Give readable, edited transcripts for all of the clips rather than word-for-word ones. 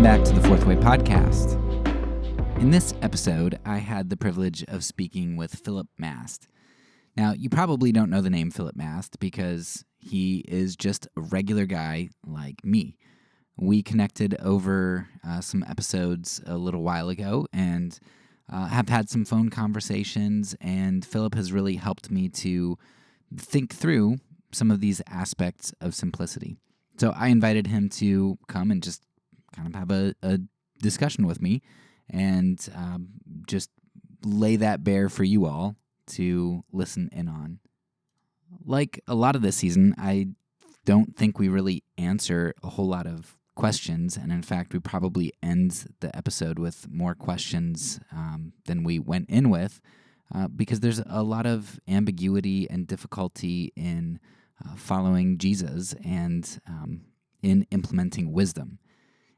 Welcome back to the Fourth Way Podcast. In this episode, I had the privilege of speaking with Phillip Mast. Now, you probably don't know the name Phillip Mast because he is just a regular guy like me. We connected over some episodes a little while ago and have had some phone conversations, and Phillip has really helped me to think through some of these aspects of simplicity. So I invited him to come and just kind of have a discussion with me and just lay that bare for you all to listen in on. Like a lot of this season, I don't think we really answer a whole lot of questions, and in fact, we probably end the episode with more questions than we went in with because there's a lot of ambiguity and difficulty in following Jesus and in implementing wisdom.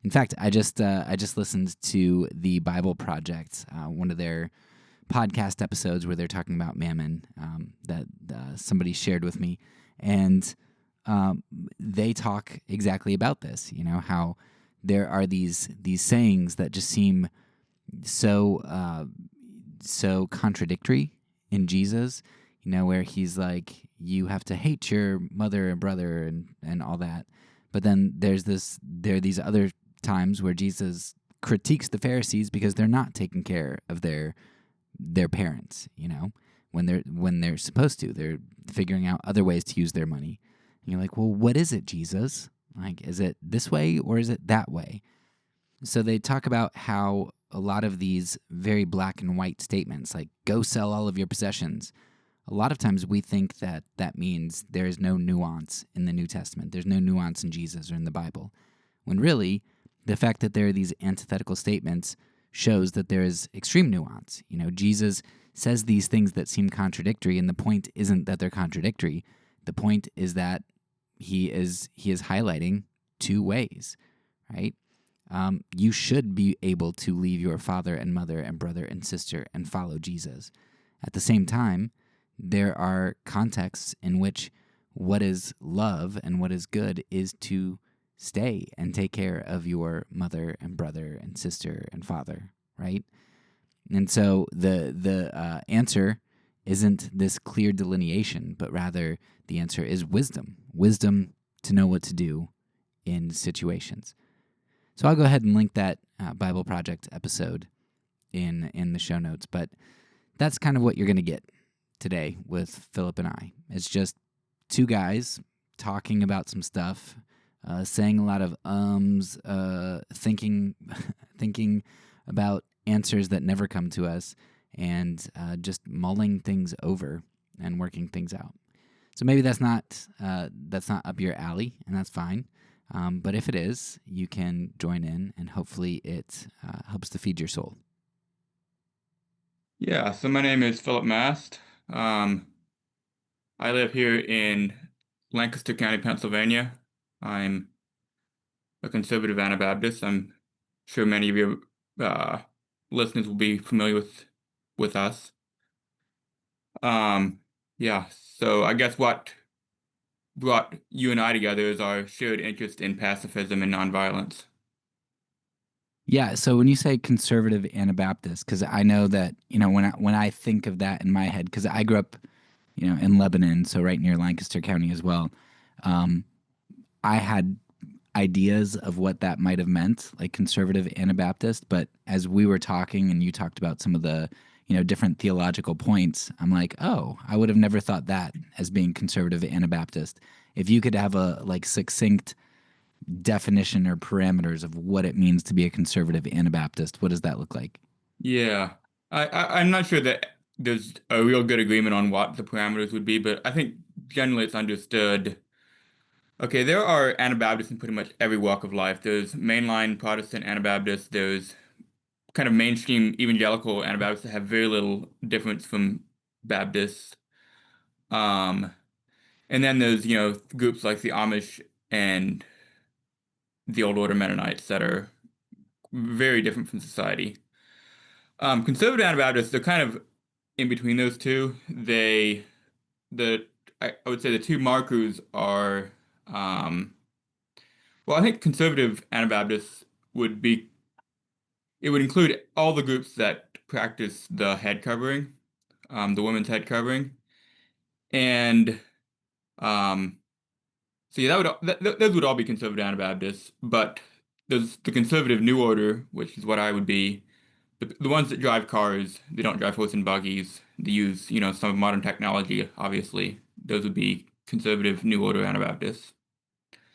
In fact, I just listened to the Bible Project, one of their podcast episodes where they're talking about mammon that somebody shared with me, and they talk exactly about this. You know, how there are these sayings that just seem so contradictory in Jesus. You know, where he's like, you have to hate your mother and brother and all that, but then there are these other times where Jesus critiques the Pharisees because they're not taking care of their parents, you know, when they're supposed to. They're figuring out other ways to use their money. And you're like, well, what is it, Jesus? Like, is it this way or is it that way? So they talk about how a lot of these very black and white statements, like go sell all of your possessions, a lot of times we think that means there is no nuance in the New Testament. There's no nuance in Jesus or in the Bible. When really, the fact that there are these antithetical statements shows that there is extreme nuance. You know, Jesus says these things that seem contradictory, and the point isn't that they're contradictory. The point is that he is highlighting two ways, right? You should be able to leave your father and mother and brother and sister and follow Jesus. At the same time, there are contexts in which what is love and what is good is to stay and take care of your mother and brother and sister and father, right? And so the answer isn't this clear delineation, but rather the answer is wisdom to know what to do in situations. So I'll go ahead and link that Bible Project episode in the show notes, but that's kind of what you're going to get today with Phillip and I. It's just two guys talking about some stuff, saying a lot of thinking about answers that never come to us, and just mulling things over and working things out. So maybe that's not up your alley, and that's fine. But if it is, you can join in, and hopefully it helps to feed your soul. Yeah, so my name is Phillip Mast. I live here in Lancaster County, Pennsylvania. I'm a conservative Anabaptist. I'm sure many of your listeners will be familiar with us. Yeah, so I guess what brought you and I together is our shared interest in pacifism and nonviolence. Yeah, so when you say conservative Anabaptist, because I know that, you know, when I think of that in my head, because I grew up, you know, in Lebanon, so right near Lancaster County as well, I had ideas of what that might have meant, like conservative Anabaptist. But as we were talking and you talked about some of the, you know, different theological points, I'm like, oh, I would have never thought that as being conservative Anabaptist. If you could have a like succinct definition or parameters of what it means to be a conservative Anabaptist, what does that look like? Yeah, I'm not sure that there's a real good agreement on what the parameters would be, but I think generally it's understood. Okay, there are Anabaptists in pretty much every walk of life. There's mainline Protestant Anabaptists, there's kind of mainstream evangelical Anabaptists that have very little difference from Baptists. Um, and then there's, groups like the Amish and the Old Order Mennonites that are very different from society. Conservative Anabaptists, they're kind of in between those two. The I would say the two markers are, well, I think conservative Anabaptists would be it would include all the groups that practice the head covering, the women's head covering, and um, so yeah, those would all be conservative Anabaptists. But there's the conservative New Order, which is what I would be. The ones that drive cars, they don't drive horse and buggies. They use, some modern technology, obviously. Those would be conservative New Order Anabaptists.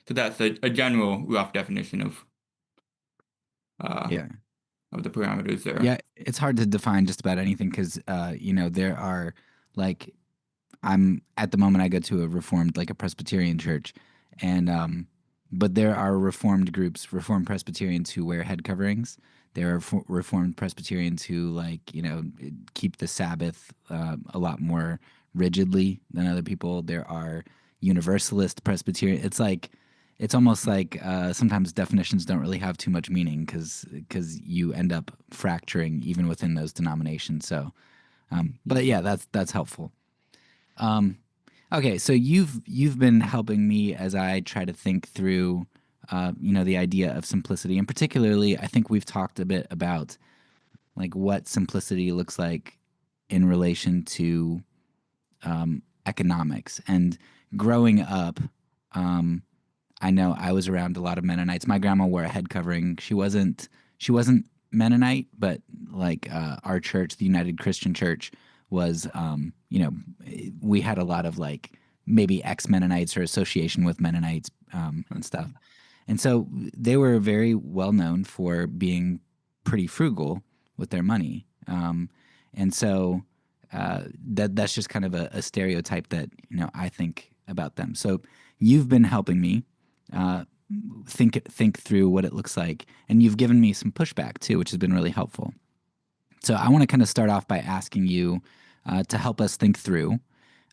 So that's a general rough definition uh, Yeah. of the parameters there. Yeah, it's hard to define just about anything because there are like I'm at the moment I go to a reformed like a Presbyterian church, and but there are reformed groups, reformed Presbyterians who wear head coverings. There are reformed Presbyterians who keep the Sabbath a lot more rigidly than other people. There are Universalist Presbyterian. It's almost like sometimes definitions don't really have too much meaning because you end up fracturing even within those denominations. So, but yeah, that's helpful. Um, okay, so you've been helping me as I try to think through, the idea of simplicity, and particularly, I think we've talked a bit about like what simplicity looks like in relation to economics. And growing up, um, I know I was around a lot of Mennonites. My grandma wore a head covering. She wasn't Mennonite, but like our church, the United Christian Church, was we had a lot of like maybe ex Mennonites or association with Mennonites and stuff. And so they were very well known for being pretty frugal with their money. And so that's just kind of a stereotype that I think about them. So you've been helping me uh, think through what it looks like, and you've given me some pushback too, which has been really helpful. So I want to kind of start off by asking you to help us think through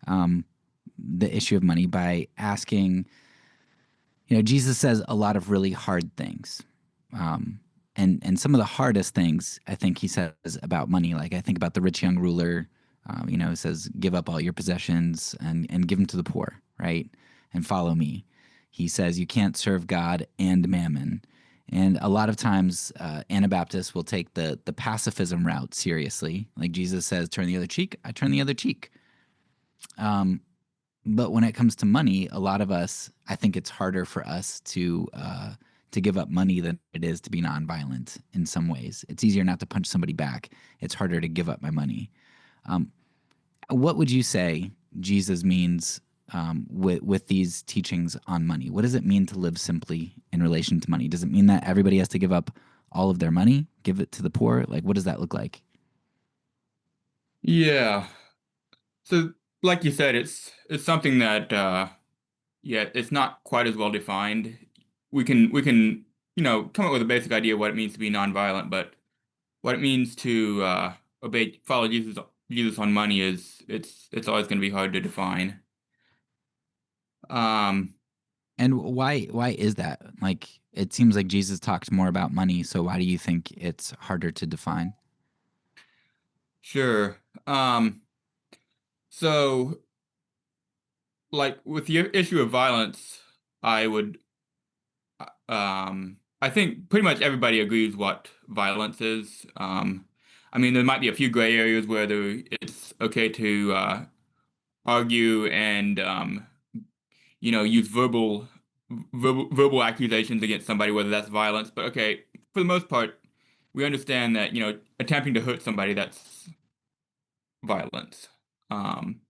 the issue of money by asking, Jesus says a lot of really hard things. And some of the hardest things I think he says about money, like I think about the rich young ruler, it says, give up all your possessions and give them to the poor, right? And follow me. He says you can't serve God and mammon. And a lot of times, Anabaptists will take the pacifism route seriously. Like Jesus says, turn the other cheek, I turn the other cheek. But when it comes to money, a lot of us, I think it's harder for us to give up money than it is to be nonviolent in some ways. It's easier not to punch somebody back. It's harder to give up my money. What would you say Jesus means with these teachings on money? What does it mean to live simply in relation to money? Does it mean that everybody has to give up all of their money, give it to the poor? Like, what does that look like? Yeah. So, like you said, it's something that yeah, it's not quite as well defined. We can come up with a basic idea of what it means to be nonviolent, but what it means to follow Jesus on money is it's always going to be hard to define. Um, And why is that? Like, it seems like Jesus talked more about money, so why do you think it's harder to define? sure. So like with the issue of violence, I would I think pretty much everybody agrees what violence is. I mean, there might be a few gray areas where it's okay to argue and use verbal accusations against somebody, whether that's violence. But okay, for the most part, we understand that attempting to hurt somebody, that's violence. Um,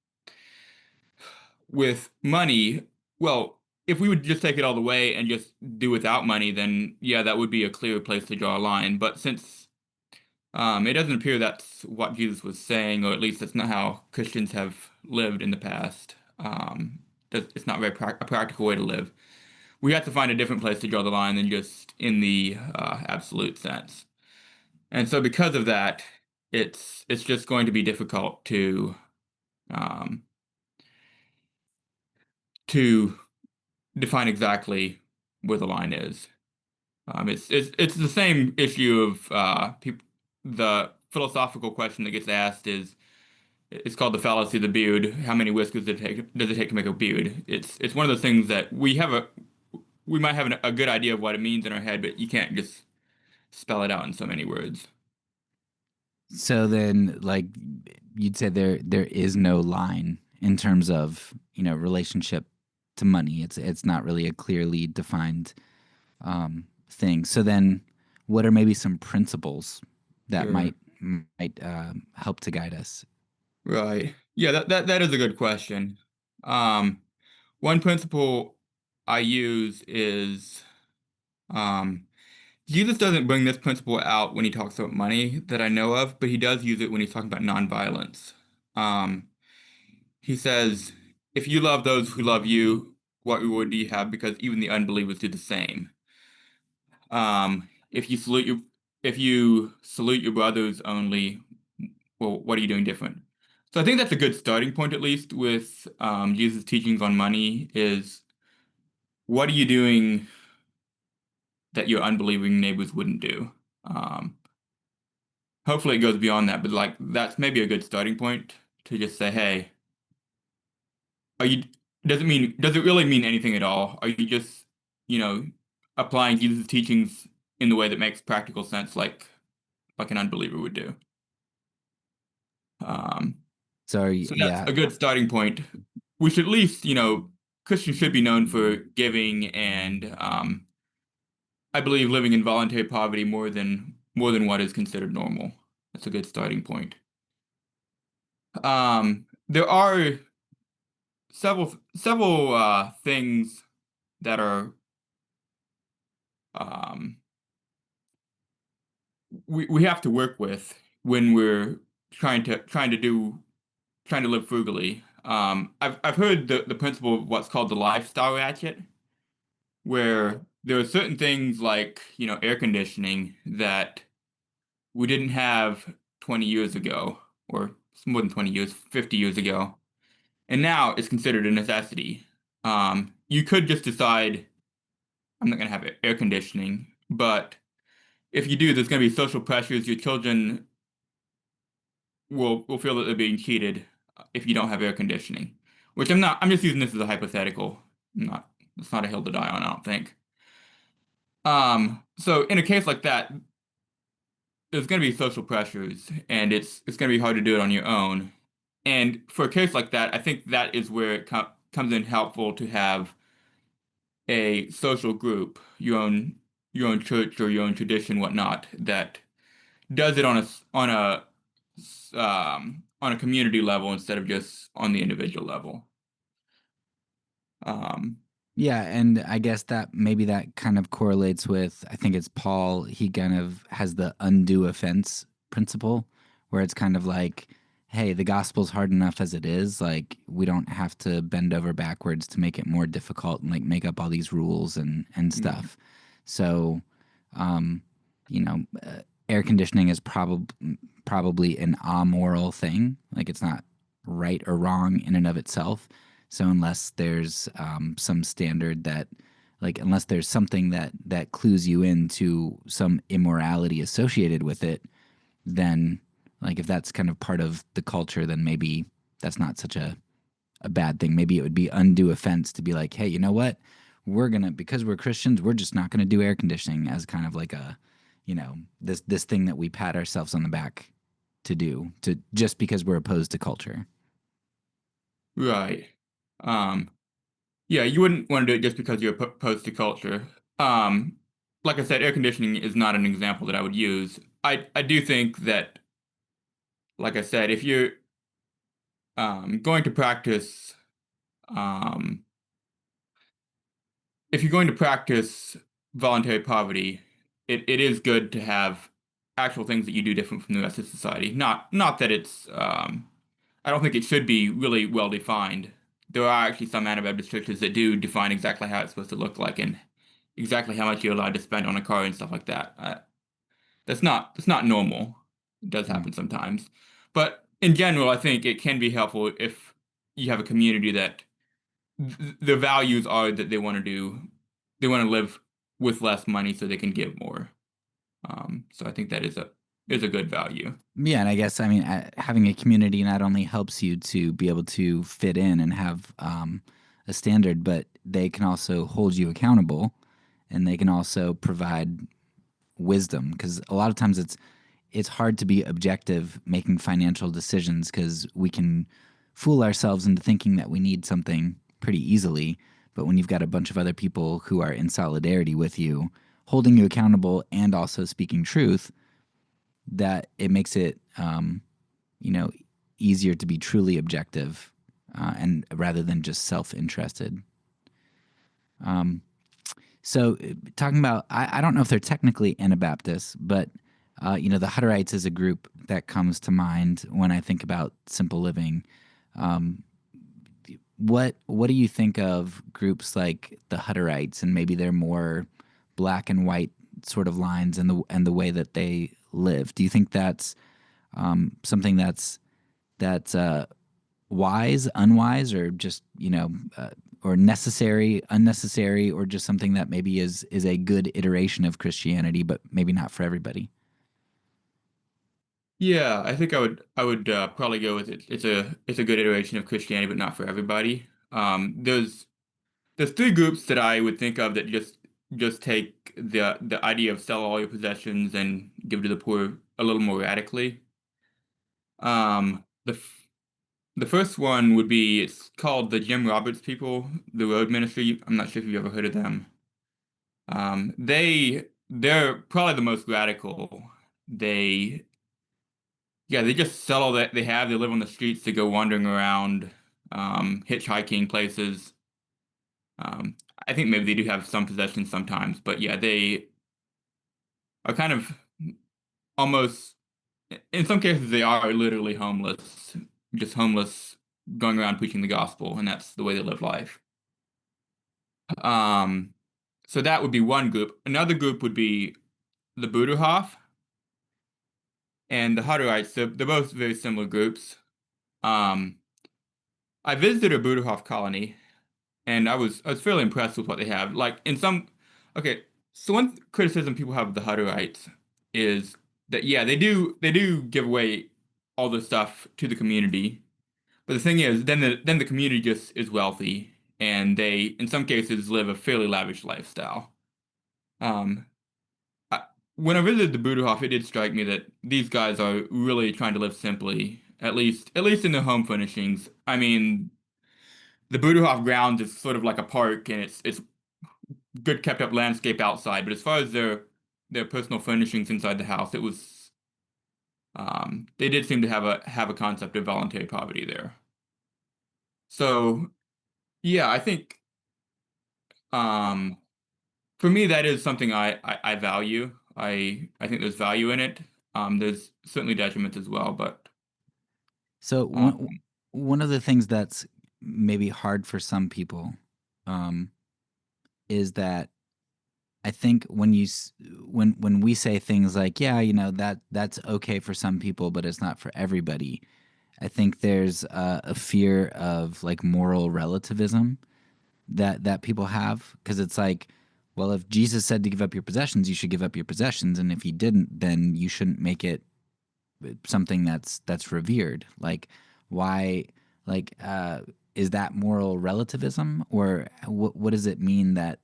with money, well, if we would just take it all the way and just do without money, then yeah, that would be a clear place to draw a line. But since it doesn't appear that's what Jesus was saying, or at least that's not how Christians have lived in the past. It's not a practical way to live. We have to find a different place to draw the line than just in the absolute sense. And so, because of that, it's just going to be difficult um, to define exactly where the line is. It's the same issue of people. The philosophical question that gets asked is it's called the fallacy of the beard. How many whiskers does it take to make a beard? It's one of those things that we might have a good idea of what it means in our head, but you can't just spell it out in so many words. So then, like, you'd say there is no line in terms of relationship to money. It's not really a clearly defined thing. So then, what are maybe some principles that Sure. might help to guide us? Right. Yeah, that is a good question. Um, One principle I use is um, Jesus doesn't bring this principle out when he talks about money that I know of, but he does use it when he's talking about nonviolence. Um, he says, "If you love those who love you, what reward do you have? Because even the unbelievers do the same." If you salute your brothers only, well, what are you doing different? So I think that's a good starting point, at least with Jesus' teachings on money. Is what are you doing that your unbelieving neighbors wouldn't do? Um, Hopefully, it goes beyond that, but like that's maybe a good starting point to just say, hey, are you? Does it really mean anything at all? Are you just, you know, applying Jesus' teachings in the way that makes practical sense, like an unbeliever would do? Um, So so that's yeah, a good starting point. We should at least, Christians should be known for giving and I believe living in voluntary poverty more than what is considered normal. That's a good starting point. There are several things that are um, we have to work with when we're trying to live frugally. I've heard the principle of what's called the lifestyle ratchet, where there are certain things like, air conditioning that we didn't have 20 years ago, or it's more than 20 years, 50 years ago, and now it's considered a necessity. You could just decide, I'm not going to have air conditioning, but if you do, there's going to be social pressures. Your children will feel that they're being cheated if you don't have air conditioning, which I'm just using this as a hypothetical. It's not a hill to die on, I don't think. So in a case like that, there's going to be social pressures, and it's going to be hard to do it on your own. And for a case like that, I think that is where it comes in helpful to have a social group, your own church or your own tradition, whatnot, that does it on a community level instead of just on the individual level. Um, yeah, and I guess that maybe that kind of correlates with, I think it's Paul, he kind of has the undue offense principle, where it's kind of like, hey, the gospel's hard enough as it is. Like, we don't have to bend over backwards to make it more difficult and like make up all these rules and right, stuff. So, um, you know, air conditioning is probably an amoral thing. Like, it's not right or wrong in and of itself. So unless there's some standard that, like, unless there's something that clues you into some immorality associated with it, then, like, if that's kind of part of the culture, then maybe that's not such a bad thing. Maybe it would be undue offense to be like, hey, you know what? Because we're Christians, we're just not gonna do air conditioning as kind of like a, this thing that we pat ourselves on the back to do, to just because we're opposed to culture. right. Um, yeah, you wouldn't want to do it just because you're opposed to culture. Um, like I said, air conditioning is not an example that I would use. I do think that, like I said, if you're going to practice, um, if you're going to practice voluntary poverty, it is good to have actual things that you do different from the rest of society. Not that I don't think it should be really well defined. There are actually some Anabaptist churches that do define exactly how it's supposed to look like and exactly how much you're allowed to spend on a car and stuff like that. That's not normal. It does Mm. happen sometimes, but in general, I think it can be helpful if you have a community that the values are that they want to live with less money so they can give more. So I think that is a good value. Yeah, and I guess I mean having a community not only helps you to be able to fit in and have a standard, but they can also hold you accountable, and they can also provide wisdom, because a lot of times it's hard to be objective making financial decisions because we can fool ourselves into thinking that we need something pretty easily. But when you've got a bunch of other people who are in solidarity with you, holding you accountable and also speaking truth, that it makes it you know easier to be truly objective and rather than just self-interested. So, talking about, I don't know if they're technically Anabaptists, but the Hutterites is a group that comes to mind when I think about simple living. What do you think of groups like the Hutterites and maybe their more black and white sort of lines and the way that they live? Do you think that's something that's wise, unwise, or just or necessary, unnecessary, or just something that maybe is a good iteration of Christianity, but maybe not for everybody? Yeah, I think I would probably go with it. It's a good iteration of Christianity, but not for everybody. There's three groups that I would think of that just take the idea of sell all your possessions and give to the poor a little more radically. The first one would be it's called the Jim Roberts people, the Road Ministry. I'm not sure if you've ever heard of them. They're probably the most radical. They Yeah, they just sell all that they have. They live on the streets. They go wandering around, hitchhiking places. Um, I think maybe they do have some possessions sometimes, but yeah, they are kind of almost, in some cases, they are literally homeless, just homeless, going around preaching the gospel, and that's the way they live life. Um, so that would be one group. Another group would be the Buderhof and the Hutterites. They're both very similar groups. Um, I visited a Buderhof colony, and I was fairly impressed with what they have. Like in some, okay, so one criticism people have of the Hutterites is that yeah, they do give away all the stuff to the community, but the thing is, then the community just is wealthy, and they in some cases live a fairly lavish lifestyle. Um, I, when I visited the Budenhof, it did strike me that these guys are really trying to live simply, at least in their home furnishings. I mean, the Budenhof grounds is sort of like a park, and it's good kept up landscape outside, but as far as their personal furnishings inside the house, it was they did seem to have a concept of voluntary poverty there. So yeah, I think um for me that is something I value. I think there's value in it. There's certainly detriments as well, but So um one of the things that's maybe hard for some people um, is that I think when we say things like, yeah, that's okay for some people, but it's not for everybody. I think there's a fear of like moral relativism that people have, because it's like, well, if Jesus said to give up your possessions, you should give up your possessions, and if he didn't, then you shouldn't make it something that's revered. Like, why? Like, is that moral relativism, or what does it mean that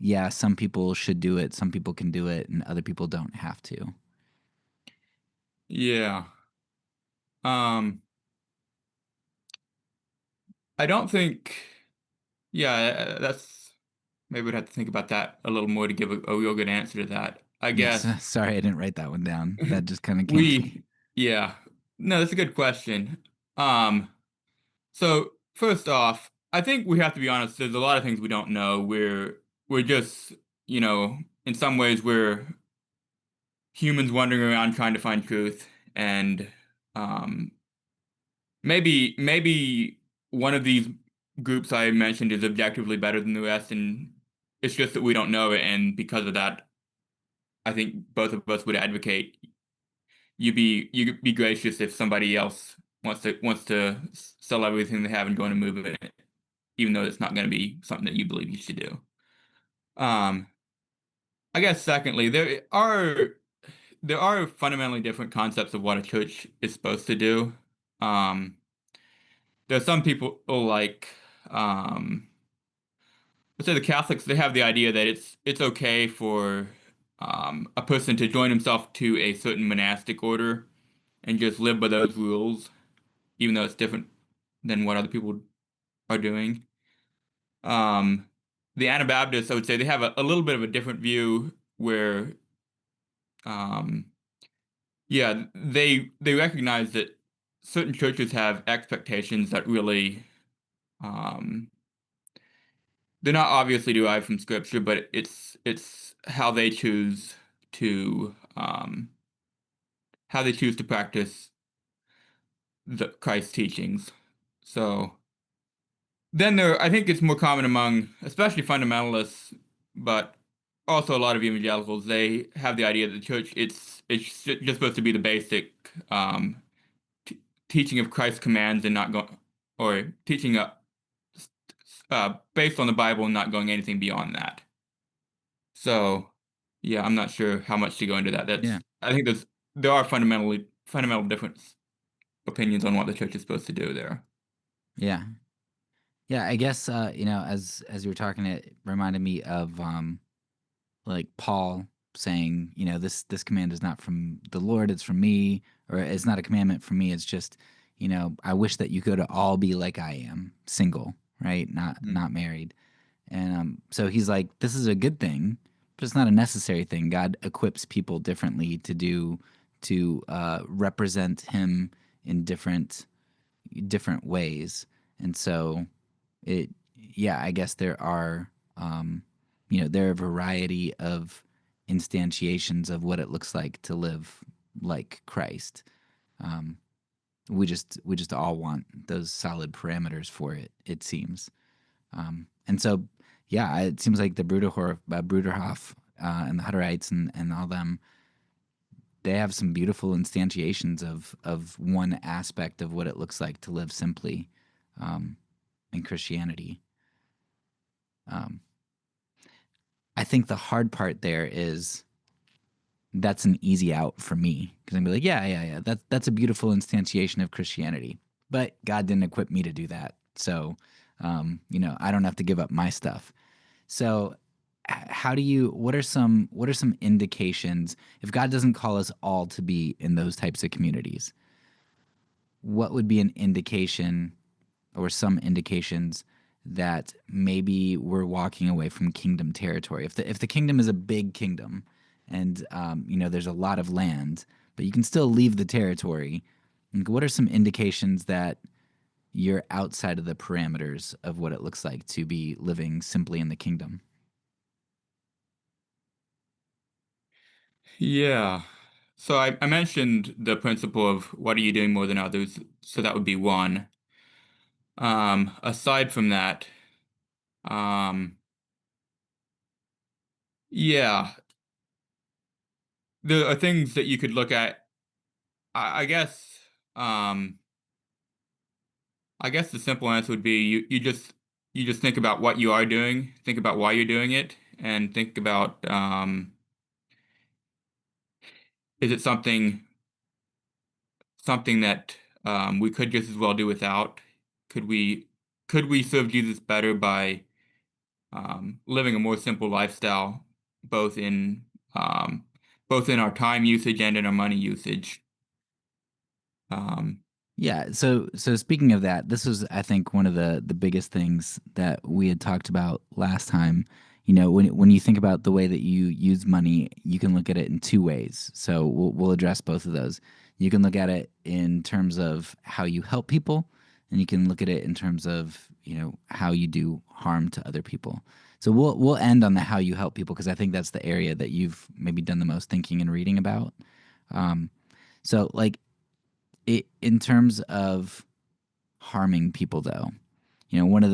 yeah, some people should do it, some people can do it, and other people don't have to? yeah. Um I don't think yeah, that's maybe we'd have to think about that a little more to give a real good answer to that. I Yes. guess Sorry, I didn't write that one down. That just kind of came to me. we yeah. No, that's a good question. Um So first off, I think we have to be honest. There's a lot of things we don't know. We're just, in some ways we're humans wandering around trying to find truth, and um, maybe one of these groups I mentioned is objectively better than the rest, and it's just that we don't know it. And because of that, I think both of us would advocate you be gracious if somebody else wants to sell everything they have and go on a move it, even though it's not going to be something that you believe you should do. Um, I guess secondly, there are fundamentally different concepts of what a church is supposed to do. Um, there are some people like, um, let's say the Catholics, they have the idea that it's okay for a person to join himself to a certain monastic order and just live by those rules, even though it's different than what other people are doing. Um, the Anabaptists, I would say, they have a little bit of a different view where, um, yeah, they recognize that certain churches have expectations that really, um, they're not obviously derived from Scripture, but it's to how they choose to practice the Christ's teachings. So then I think it's more common among, especially fundamentalists, but also a lot of evangelicals. They have the idea that the church it's just supposed to be the basic t teaching of Christ's commands and not going or teaching based on the Bible and not going anything beyond that. So yeah, I'm not sure how much to go into that. Yeah. I think there are fundamental different opinions on what the church is supposed to do there. Yeah. Yeah, I guess as you were talking, it reminded me of like Paul saying, this command is not from the Lord, it's from me, or it's not a commandment from me. It's just, I wish that you could all be like I am, single, right? Mhm. Not married. And so he's like, this is a good thing, but it's not a necessary thing. God equips people differently to represent Him in different ways, and so it yeah, I guess there are there are a variety of instantiations of what it looks like to live like Christ. Um, we just all want those solid parameters for it. It seems, and so yeah, it seems like the Bruderhof and the Hutterites and all them, they have some beautiful instantiations of one aspect of what it looks like to live simply in Christianity. Um, I think the hard part there is that's an easy out for me because I'm like, yeah. That's a beautiful instantiation of Christianity, but God didn't equip me to do that, so I don't have to give up my stuff. So, how do you? What are some indications if God doesn't call us all to be in those types of communities? What would be an indication or some indications that maybe we're walking away from kingdom territory? If the kingdom is a big kingdom, and there's a lot of land, but you can still leave the territory. Like, what are some indications that you're outside of the parameters of what it looks like to be living simply in the kingdom? Yeah. So I mentioned the principle of what are you doing more than others? So that would be one. Aside from that, um, yeah, there are things that you could look at. I guess, um, I guess the simple answer would be you just think about what you are doing, think about why you're doing it, and think about is it something that we could just as well do without? Could we could we serve Jesus better by living a more simple lifestyle, both in um, both in our time usage and in our money usage. Um, Yeah. So speaking of that, this was, I think, one of the biggest things that we had talked about last time. When you think about the way that you use money, you can look at it in two ways. So we'll address both of those. You can look at it in terms of how you help people, and you can look at it in terms of how you do harm to other people. So we'll end on the how you help people because I think that's the area that you've maybe done the most thinking and reading about. Um, so like in terms of harming people, though, one of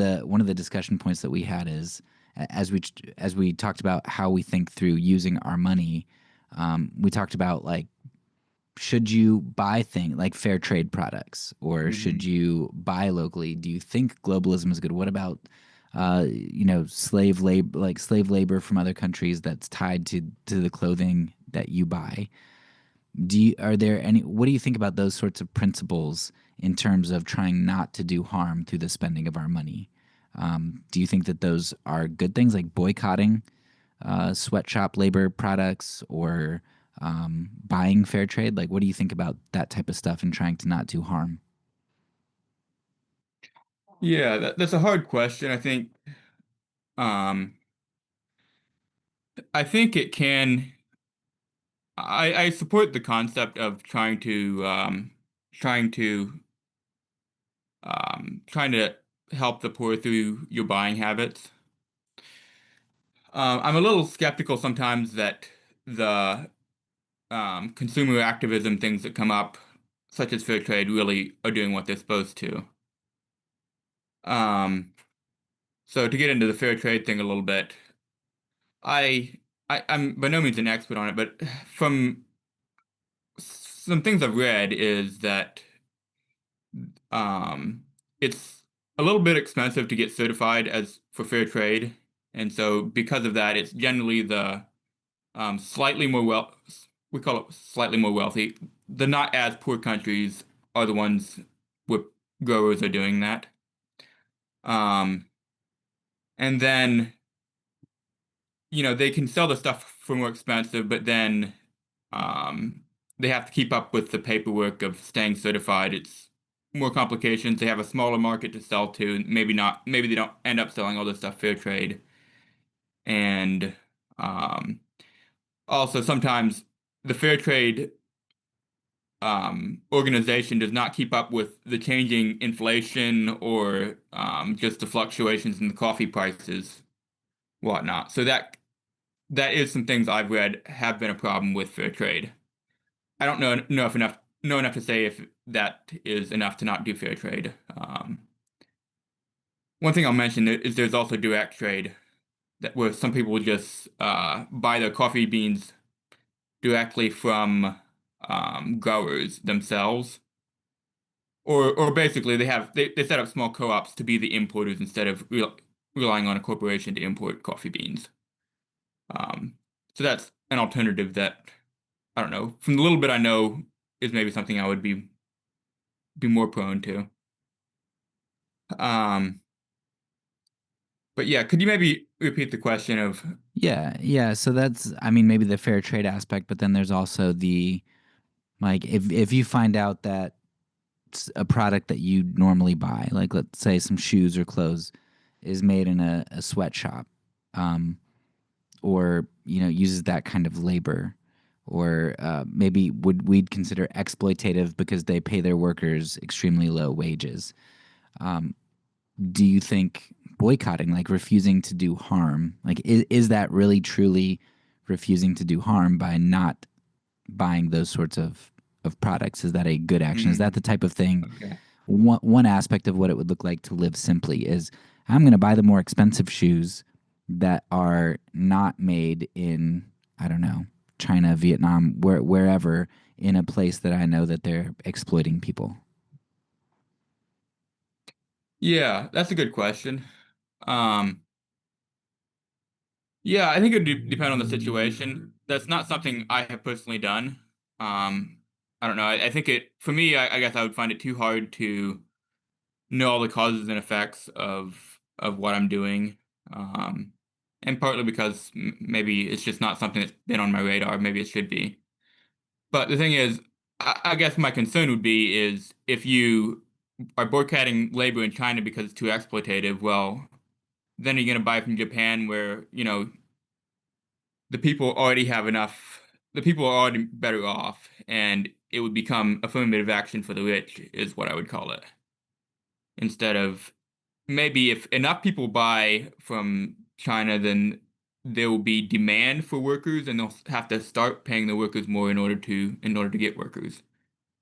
the discussion points that we had is as we talked about how we think through using our money. We talked about, like, should you buy things like fair trade products, or should mhm. you buy locally? Do you think globalism is good? What about slave labor from other countries that's tied to the clothing that you buy? Are there any, what do you think about those sorts of principles in terms of trying not to do harm through the spending of our money? Do you think that those are good things, like boycotting sweatshop labor products or buying fair trade? Like, what do you think about that type of stuff and trying to not do harm? Yeah, that's a hard question. Um, I think it can. I support the concept of trying to trying to help the poor through your buying habits. I'm a little skeptical sometimes that the consumer activism things that come up, such as fair trade, really are doing what they're supposed to. Um, so to get into the fair trade thing a little bit, I, I'm by no means an expert on it, but from some things I've read is that um, it's a little bit expensive to get certified as for fair trade, and so because of that, it's generally the slightly more we call it slightly more wealthy. The not as poor countries are the ones where growers are doing that. Um, and then, they can sell the stuff for more expensive, but then um, they have to keep up with the paperwork of staying certified. It's more complications. They have a smaller market to sell to. Maybe they don't end up selling all this stuff fair trade. And um, also sometimes the fair trade organization does not keep up with the changing inflation or just the fluctuations in the coffee prices, whatnot. So that is some things I've read have been a problem with fair trade. I don't know enough to say if that is enough to not do fair trade. One thing I'll mention is there's also direct trade where some people will just buy their coffee beans directly from growers themselves. Or basically they set up small co-ops to be the importers instead of relying on a corporation to import coffee beans. Um, so that's an alternative that I don't know. From the little bit I know, is maybe something I would be more prone to. Um, but yeah, could you maybe repeat the question of? Yeah, yeah. So that's, I mean, maybe the fair trade aspect, but then there's also the like, if you find out that a product that you normally buy, like let's say some shoes or clothes, is made in a sweatshop, um, or uses that kind of labor, or maybe we'd consider exploitative because they pay their workers extremely low wages. Do you think boycotting, like refusing to do harm, like is that really truly refusing to do harm by not buying those sorts of products? Is that a good action? Is that Hmm, the type of thing? okay. One aspect of what it would look like to live simply is I'm going to buy the more expensive shoes that are not made in, I don't know, China, Vietnam, wherever, in a place that I know that they're exploiting people. Yeah, that's a good question. Um, yeah, I think it would depend on the situation. That's not something I have personally done. Um, I don't know. I think for me, I guess I would find it too hard to know all the causes and effects of what I'm doing. Um, and partly because maybe it's just not something that's been on my radar. Maybe it should be. But the thing is, I guess my concern would be is if you are boycotting labor in China because it's too exploitative, well, then you're going to buy from Japan where, the people already have enough, the people are already better off, and it would become affirmative action for the rich, is what I would call it. Instead of maybe if enough people buy from China, then there will be demand for workers, and they'll have to start paying the workers more in order to get workers.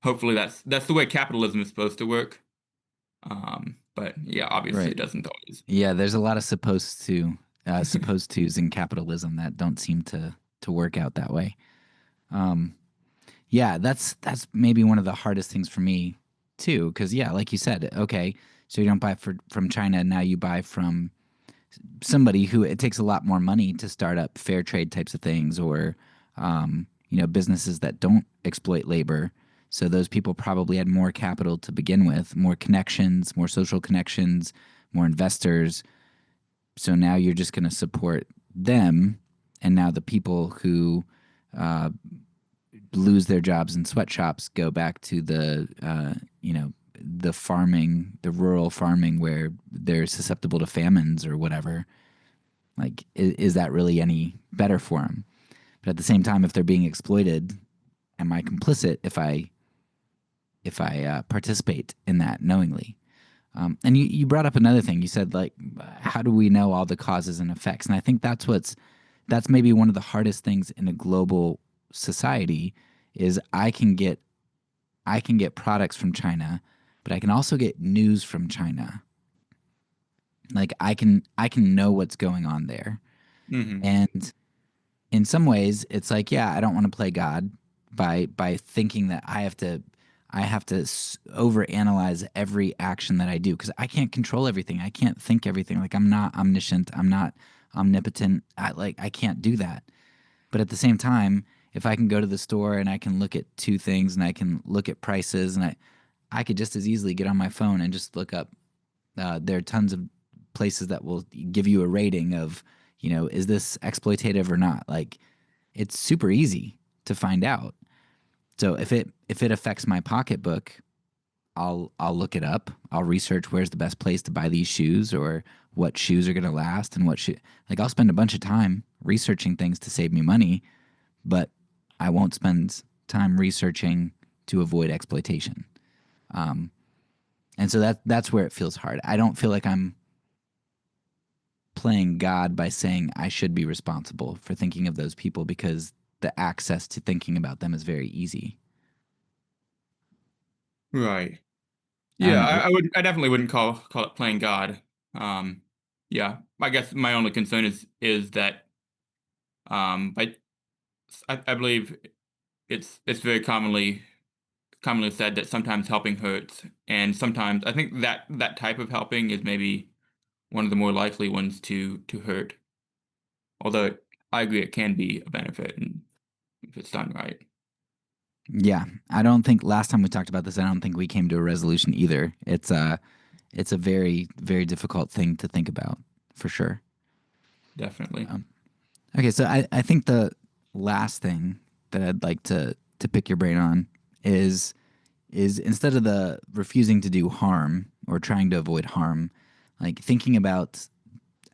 Hopefully that's the way capitalism is supposed to work. But yeah, obviously Right. it doesn't always. Yeah, there's a lot of supposed tos in capitalism that don't seem to work out that way. Um, yeah, that's maybe one of the hardest things for me too, because yeah, like you said, okay, so you don't buy from China, now you buy from somebody who it takes a lot more money to start up fair trade types of things, or businesses that don't exploit labor. So those people probably had more capital to begin with, more connections, more social connections, more investors. So now you're just going to support them, and now the people who uh, lose their jobs in sweatshops go back to the farming, the rural farming where they're susceptible to famines or whatever. Like, is that really any better for them? But at the same time, if they're being exploited, am I complicit if I participate in that knowingly? And you brought up another thing. You said, like, how do we know all the causes and effects? And I think that's maybe one of the hardest things in a global society is I can get products from China, but I can also get news from China. Like, I can know what's going on there. Hmm. And in some ways it's like, yeah, I don't want to play God by thinking that I have to overanalyze every action that I do because I can't control everything. I can't think everything. Like, I'm not omniscient. I'm not omnipotent. I can't do that. But at the same time, if I can go to the store and I can look at two things and I can look at prices and I could just as easily get on my phone and just look up. There are tons of places that will give you a rating of, is this exploitative or not? Like, it's super easy to find out. So if it affects my pocketbook, I'll look it up. I'll research where's the best place to buy these shoes or what shoes are going to last and what shoe. Like, I'll spend a bunch of time researching things to save me money, but I won't spend time researching to avoid exploitation. And so that's where it feels hard. I don't feel like I'm playing God by saying I should be responsible for thinking of those people because the access to thinking about them is very easy. Right. I don't Yeah, know. I definitely wouldn't call it playing God. Um, yeah, I guess my only concern is that I I believe it's very commonly said that sometimes helping hurts, and sometimes I think that that type of helping is maybe one of the more likely ones to hurt. Although I agree it can be a benefit and if it's done right. Yeah, I don't think last time we talked about this, I don't think we came to a resolution either. It's a very very difficult thing to think about for sure. Definitely. Okay, so I think the last thing that I'd like to pick your brain on is is instead of the refusing to do harm or trying to avoid harm, like thinking about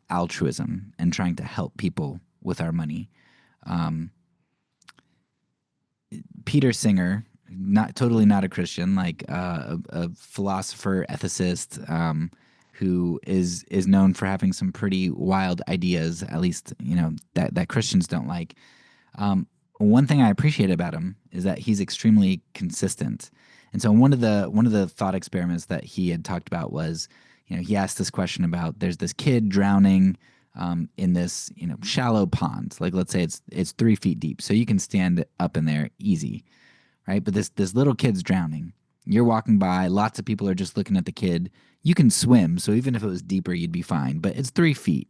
altruism and trying to help people with our money. Peter Singer, not totally not a Christian, like a philosopher, ethicist, who is known for having some pretty wild ideas, at least that Christians don't like. One thing I appreciate about him is that he's extremely consistent. And so one of the thought experiments that he had talked about was, he asked this question about there's this kid drowning in this shallow pond. Like, let's say it's 3 feet deep, so you can stand up in there easy, right? But this little kid's drowning. You're walking by, lots of people are just looking at the kid. You can swim, so even if it was deeper, you'd be fine. But it's 3 feet.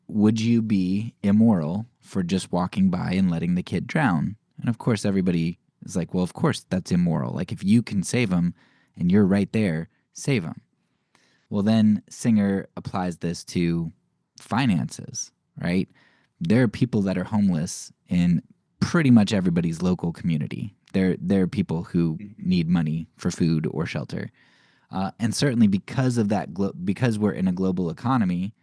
Would you be immoral for just walking by and letting the kid drown? And of course, everybody is like, well, of course, that's immoral. Like, if you can save him and you're right there, save him. Well, then Singer applies this to finances, right? There are people that are homeless in pretty much everybody's local community. There are people who Mhm. need money for food or shelter. And certainly because of that, because we're in a global economy,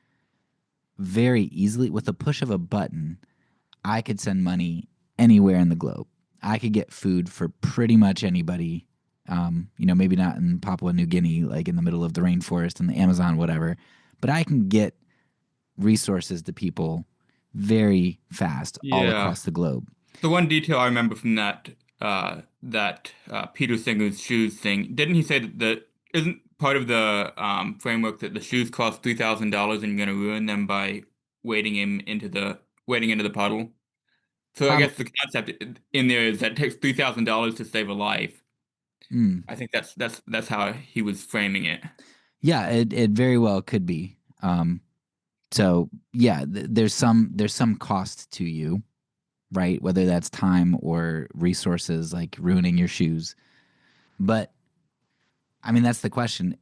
very easily, with a push of a button, I could send money anywhere in the globe. I could get food for pretty much anybody. Maybe not in Papua New Guinea, like in the middle of the rainforest and the Amazon, whatever, but I can get resources to people very fast all Yeah. across the globe. The one detail I remember from that Peter Singer's shoes thing, didn't he say that the isn't part of the framework that the shoes cost $3,000 and you're gonna ruin them by wading into the puddle? So I Um, guess the concept in there is that it takes $3,000 to save a life. mm, I think that's how he was framing it. yeah, it very well could be. So yeah, there's some cost to you, right? Whether that's time or resources, like ruining your shoes. But I mean, that's the question.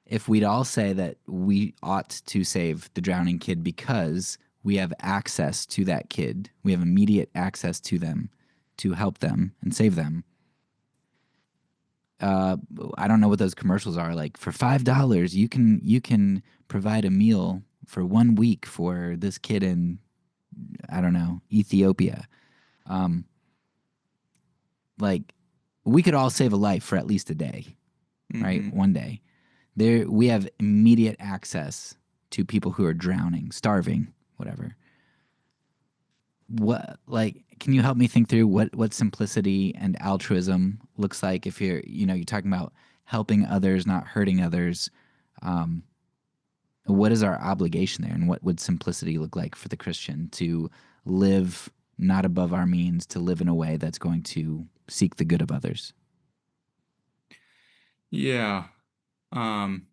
if we'd all say that we ought to save the drowning kid because we have access to that kid, we have immediate access to them to help them and save them. Uh, I don't know what those commercials are like. For $5, you can provide a meal for 1 week for this kid in, I don't know, Ethiopia. Um, like we could all save a life for at least a day, right? Hmm. One day. There we have immediate access to people who are drowning, starving, whatever. What like can you help me think through what simplicity and altruism looks like if you're talking about helping others, not hurting others? Um, what is our obligation there, and what would simplicity look like for the Christian to live not above our means, to live in a way that's going to seek the good of others? Yeah. Um,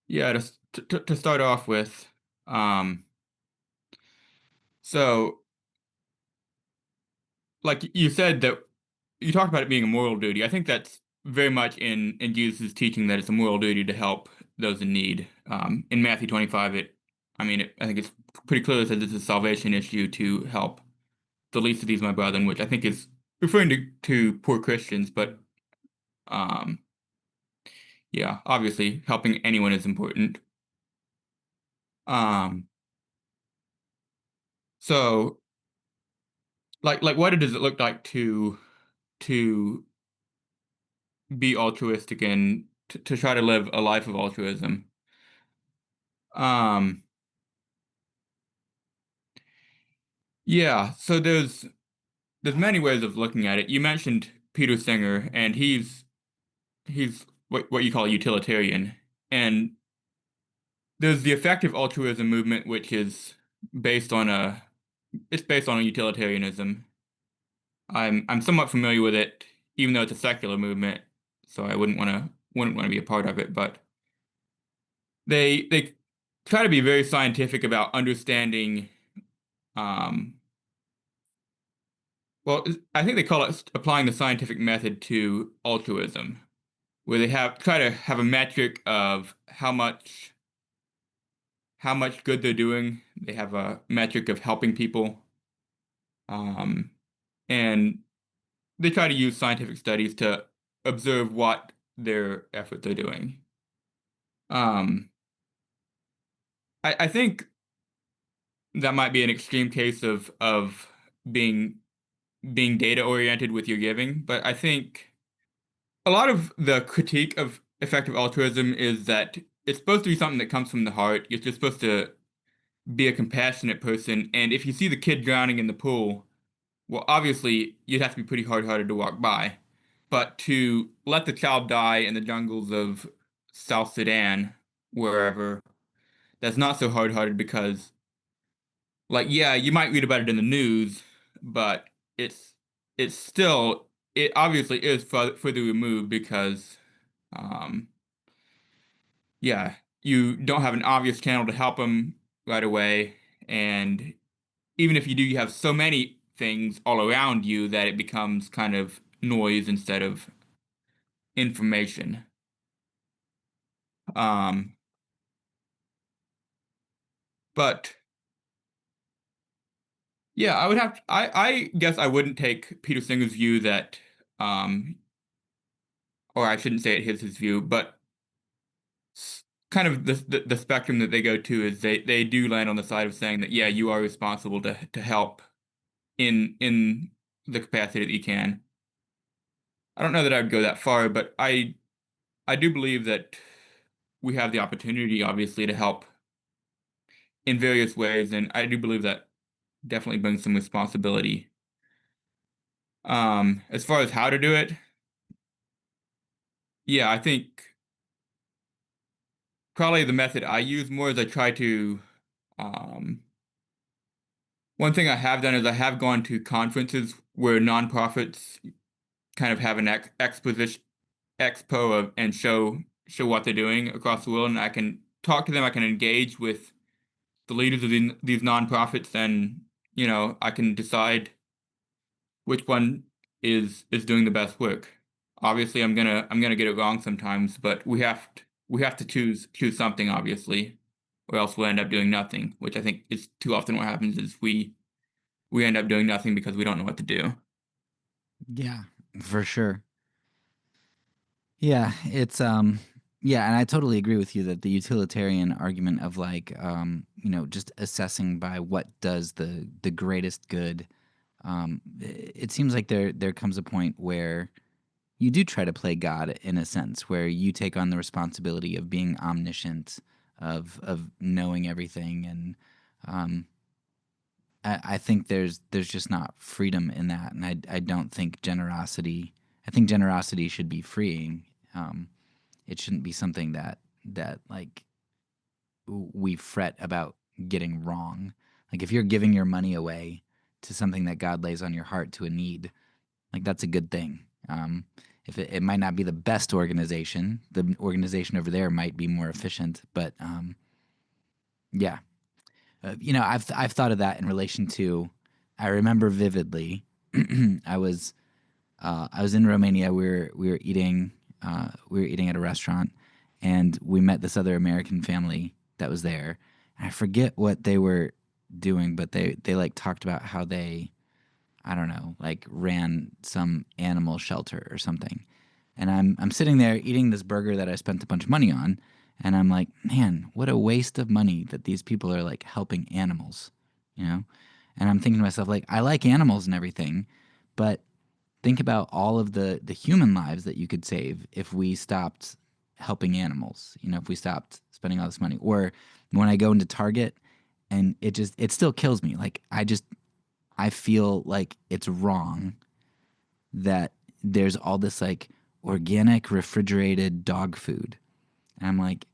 yeah, to start off with, um, so like you said that you talked about it being a moral duty. I think that's very much in Jesus' teaching that it's a moral duty to help those in need. In Matthew 25, I think it's pretty clear that it's a salvation issue to help the least of these, my brethren, which I think is referring to poor Christians, but um, yeah, obviously helping anyone is important. Um, so like what does it look like to be altruistic and to try to live a life of altruism? Um, yeah, so there's many ways of looking at it. You mentioned Peter Singer, and he's what you call a utilitarian. And there's the effective altruism movement, which is based on a it's based on a utilitarianism. I'm somewhat familiar with it, even though it's a secular movement, so I wouldn't want to be a part of it. But they try to be very scientific about understanding. Um, I think they call it applying the scientific method to altruism, where they have try to have a metric of how much good they're doing. They have a metric of helping people, um, and they try to use scientific studies to observe what their efforts are doing. Um, I think that might be an extreme case of being being data oriented with your giving, but I think a lot of the critique of effective altruism is that it's supposed to be something that comes from the heart. You're just supposed to be a compassionate person, and if you see the kid drowning in the pool, well, obviously you'd have to be pretty hard-hearted to walk by. But to let the child die in the jungles of South Sudan, wherever, that's not so hard-hearted because, like, yeah, you might read about it in the news, but it's it's still it obviously is further removed because, um, yeah, you don't have an obvious channel to help them right away, and even if you do, you have so many things all around you that it becomes kind of noise instead of information. Um, but yeah, I guess I wouldn't take Peter Singer's view that, um, or I shouldn't say it his view, but kind of the spectrum that they go to is they do land on the side of saying that, yeah, you are responsible to help in the capacity that you can. I don't know that I would go that far, but I do believe that we have the opportunity, obviously, to help in various ways, and I do believe that definitely brings some responsibility. As far as how to do it, yeah, I think probably the method I use more is I try to, um, one thing I have done is I have gone to conferences where nonprofits kind of have an exposition expo and show what they're doing across the world, and I can talk to them. I can engage with the leaders of these nonprofits, and I can decide which one is doing the best work. Obviously, I'm gonna get it wrong sometimes, but we have to choose something, obviously, or else we'll end up doing nothing, which I think is too often what happens is we end up doing nothing because we don't know what to do. Yeah, for sure. Yeah, it's yeah, and I totally agree with you that the utilitarian argument of like just assessing by what does the greatest good, it seems like there comes a point where you do try to play God in a sense where you take on the responsibility of being omniscient, of knowing everything, and um, I think there's just not freedom in that, and I don't think generosity. I think generosity should be freeing. It shouldn't be something that like we fret about getting wrong. Like if you're giving your money away to something that God lays on your heart to a need, like that's a good thing. If it might not be the best organization, the organization over there might be more efficient, but yeah, I've thought of that in relation to. I remember vividly. I was I was in Romania. We were eating we were eating at a restaurant, and we met this other American family that was there. And I forget what they were doing, but they like talked about how they, I don't know, like ran some animal shelter or something. And I'm sitting there eating this burger that I spent a bunch of money on, and I'm like, man, what a waste of money that these people are like helping animals, you know? And I'm thinking to myself, like, I like animals and everything, but think about all of the human lives that you could save if we stopped helping animals. If we stopped spending all this money. Or when I go into Target, and it still kills me. Like I feel like it's wrong that there's all this like organic refrigerated dog food. And I'm like,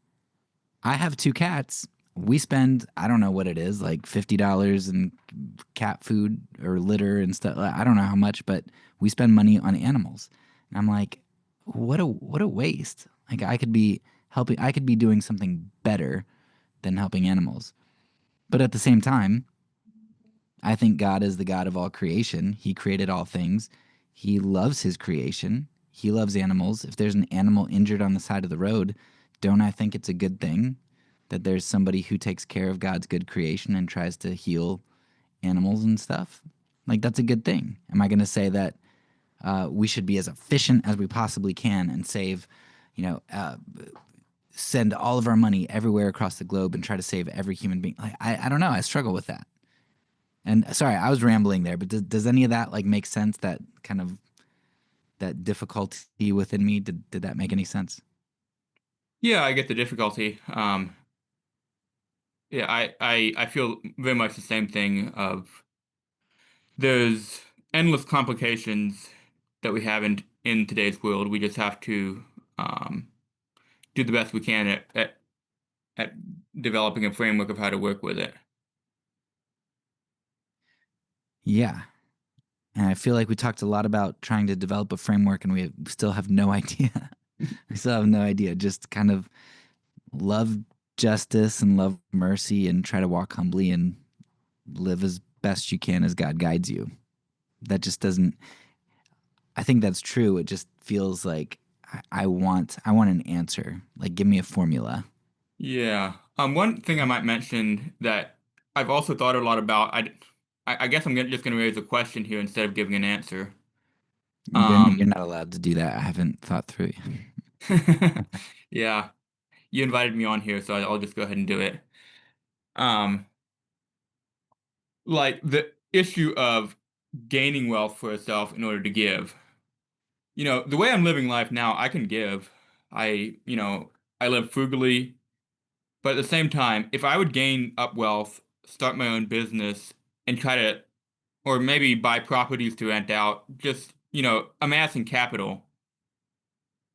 I have two cats. We spend, I don't know what it is, like $50 in cat food or litter and stuff. I don't know how much, but we spend money on animals. And I'm like, what a waste. Like I could be doing something better than helping animals. But at the same time, I think God is the God of all creation. He created all things. He loves his creation. He loves animals. If there's an animal injured on the side of the road, don't I think it's a good thing that there's somebody who takes care of God's good creation and tries to heal animals and stuff? Like, that's a good thing. Am I going to say that we should be as efficient as we possibly can and save, you know, uh, send all of our money everywhere across the globe and try to save every human being? Like, I don't know. I struggle with that. And sorry, I was rambling there, but does any of that like make sense? That kind of that difficulty within me, did that make any sense? Yeah, I get the difficulty. Yeah, I feel very much the same thing of there's endless complications that we have in today's world. We just have to um, do the best we can at developing a framework of how to work with it. Yeah, and I feel like we talked a lot about trying to develop a framework, and we still have no idea. We still have no idea. Just kind of love justice and love mercy, and try to walk humbly and live as best you can as God guides you. That just doesn't. I think that's true. It just feels like I want an answer. Like give me a formula. Yeah. One thing I might mention that I've also thought a lot about, I guess just gonna raise a question here instead of giving an answer. You're Um, not allowed to do that. I haven't thought through it. yeah, you invited me on here, so I'll just go ahead and do it. Um, like the issue of gaining wealth for yourself in order to give. The way I'm living life now, I can give. I live frugally, but at the same time, if I would gain up wealth, start my own business, and try to, or maybe buy properties to rent out, just, amassing capital,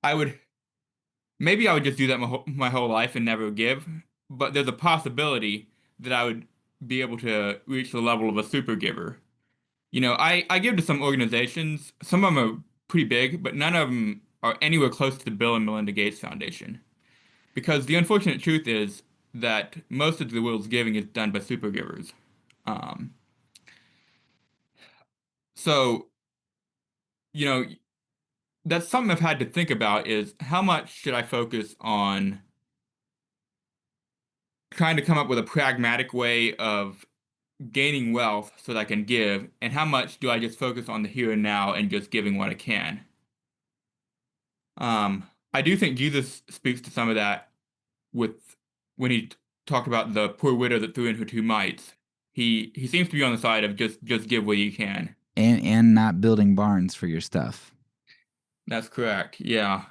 I would, maybe I would just do that my whole life and never give. But there's a possibility that I would be able to reach the level of a super giver. I give to some organizations. Some of them are pretty big, but none of them are anywhere close to the Bill and Melinda Gates Foundation. Because the unfortunate truth is that most of the world's giving is done by super givers. Um, so, you know, that's something I've had to think about is how much should I focus on trying to come up with a pragmatic way of gaining wealth so that I can give, and how much do I just focus on the here and now and just giving what I can? I do think Jesus speaks to some of that with when he talked about the poor widow that threw in her two mites. He seems to be on the side of just give what you can. And not building barns for your stuff. That's correct. Yeah.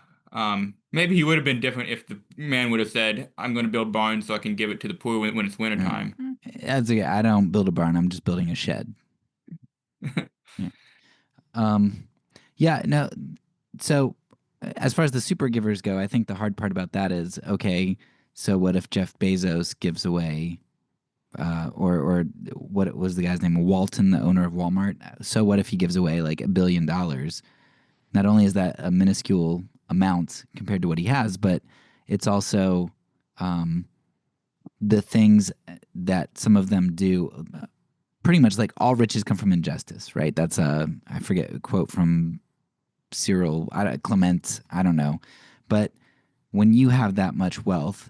Maybe he would have been different if the man would have said, "I'm going to build barns so I can give it to the poor when it's Right. wintertime." I don't build a barn. I'm just building a shed. Yeah. Um, yeah. No. So, as far as the super givers go, I think the hard part about that is okay. So, what if Jeff Bezos gives away, or what was the guy's name? Walton, the owner of Walmart. So, what if he gives away like $1 billion? Not only is that a minuscule amount compared to what he has, but it's also um, the things that some of them do. Pretty much like all riches come from injustice, right? That's a I forget a quote from Cyril Clement. I don't know, but when you have that much wealth,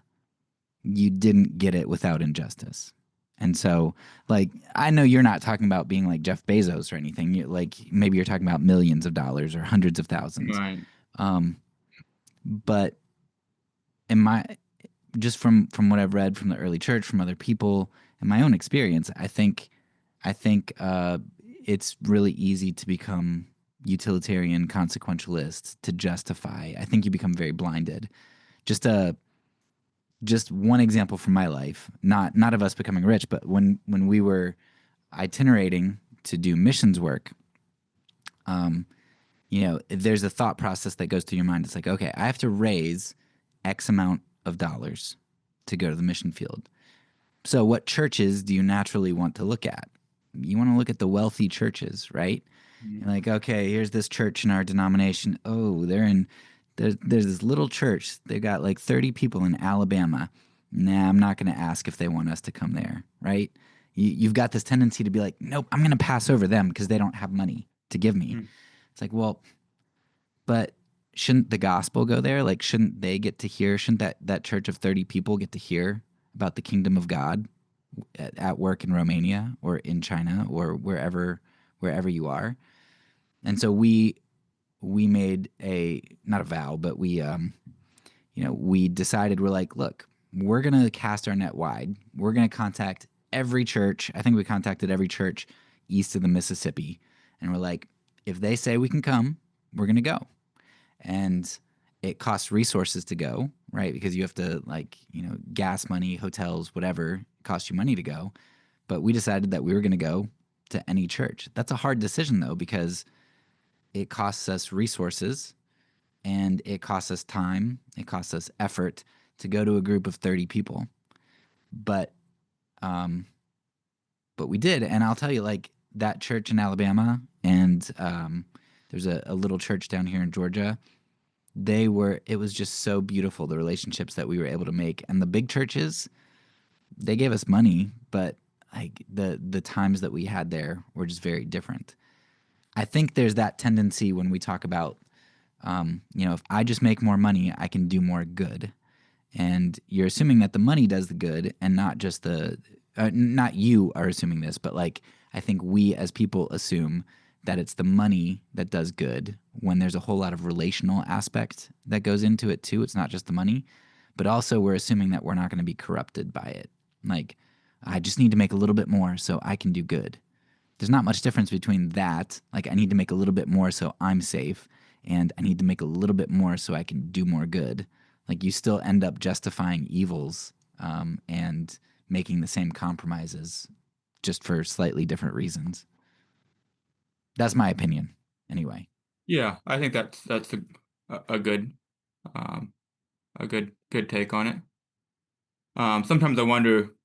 you didn't get it without injustice. And so, like, I know you're not talking about being like Jeff Bezos or anything. Like, maybe you're talking about millions of dollars or hundreds of thousands. Right. Um, but in my just from what I've read from the early church, from other people, and my own experience, I think it's really easy to become utilitarian consequentialist to justify. I think you become very blinded. Just a just one example from my life, not of us becoming rich, but when we were itinerating to do missions work, um, there's a thought process that goes through your mind. It's like, okay, I have to raise X amount of dollars to go to the mission field. So, what churches do you naturally want to look at? You want to look at the wealthy churches, right? You're like, okay, here's this church in our denomination. Oh, there's this little church. They got like 30 people in Alabama. Nah, I'm not going to ask if they want us to come there, right? You've got this tendency to be like, nope, I'm going to pass over them because they don't have money to give me. Mm. It's like, well, but shouldn't the gospel go there? Like, shouldn't they get to hear? Shouldn't that church of 30 people get to hear about the kingdom of God at work in Romania or in China or wherever you are? And so we made a not a vow, but we decided we're like, look, we're gonna cast our net wide. We're gonna contact every church. I think we contacted every church east of the Mississippi, and we're like, if they say we can come, we're gonna go. And it costs resources to go, right? Because you have to gas money, hotels, whatever, it costs you money to go. But we decided that we were gonna go to any church. That's a hard decision though, because it costs us resources and it costs us time, it costs us effort to go to a group of 30 people. But um but we did, and I'll tell you, like, that church in Alabama and there's a little church down here in Georgia. It was just so beautiful, the relationships that we were able to make. And the big churches, they gave us money, but like the times that we had there were just very different. I think there's that tendency when we talk about if I just make more money, I can do more good. And you're assuming that the money does the good and not just not you are assuming this, but like I think we as people assume that it's the money that does good when there's a whole lot of relational aspect that goes into it too. It's not just the money, but also we're assuming that we're not going to be corrupted by it. Like, I just need to make a little bit more so I can do good. There's not much difference between that. Like, I need to make a little bit more so I'm safe, and I need to make a little bit more so I can do more good. Like, you still end up justifying evils and making the same compromises just for slightly different reasons. That's my opinion, anyway. Yeah, I think that's a good um good take on it. Sometimes I wonder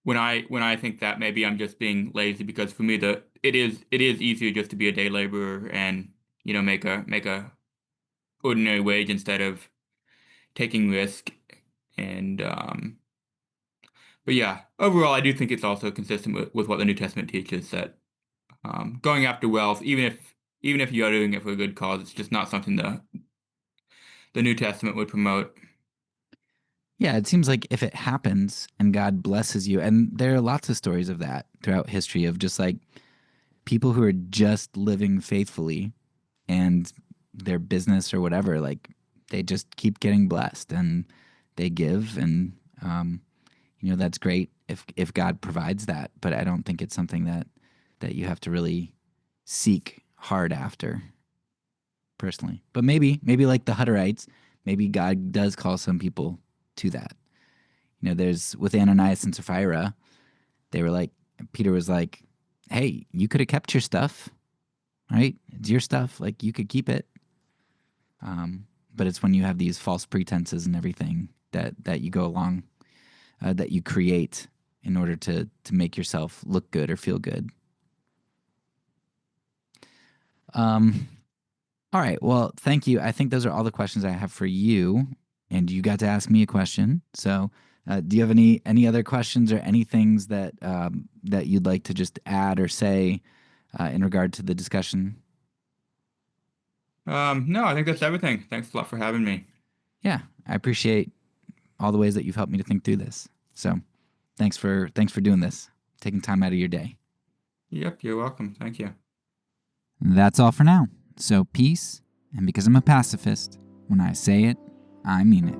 when I think that maybe I'm just being lazy because for me it is easier just to be a day laborer and make a ordinary wage instead of taking risk and but yeah, overall I do think it's also consistent with what the New Testament teaches that going after wealth, even if you are doing it for a good cause, it's just not something the New Testament would promote. Yeah, it seems like if it happens and God blesses you, and there are lots of stories of that throughout history of just like people who are just living faithfully and their business or whatever, like they just keep getting blessed and they give, and that's great if God provides that. But I don't think it's something that you have to really seek hard after, personally. But maybe like the Hutterites, maybe God does call some people to that. There's with Ananias and Sapphira, they were like, Peter was like, hey, you could have kept your stuff, right? It's your stuff. Like, you could keep it. But it's when you have these false pretenses and everything that you go along, that you create in order to make yourself look good or feel good. All right. Well, thank you. I think those are all the questions I have for you, and you got to ask me a question. So, do you have any other questions or any things that that you'd like to just add or say in regard to the discussion? No, I think that's everything. Thanks a lot for having me. Yeah, I appreciate all the ways that you've helped me to think through this. So, thanks for doing this, taking time out of your day. Yep, you're welcome. Thank you. That's all for now. So peace, and because I'm a pacifist, when I say it, I mean it.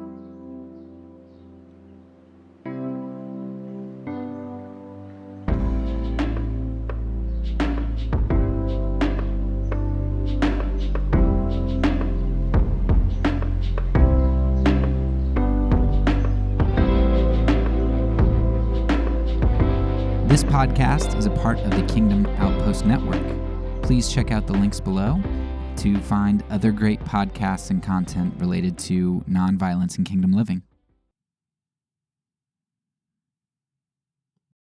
This podcast is a part of the Kingdom Outpost Network. Please check out the links below to find other great podcasts and content related to nonviolence and kingdom living.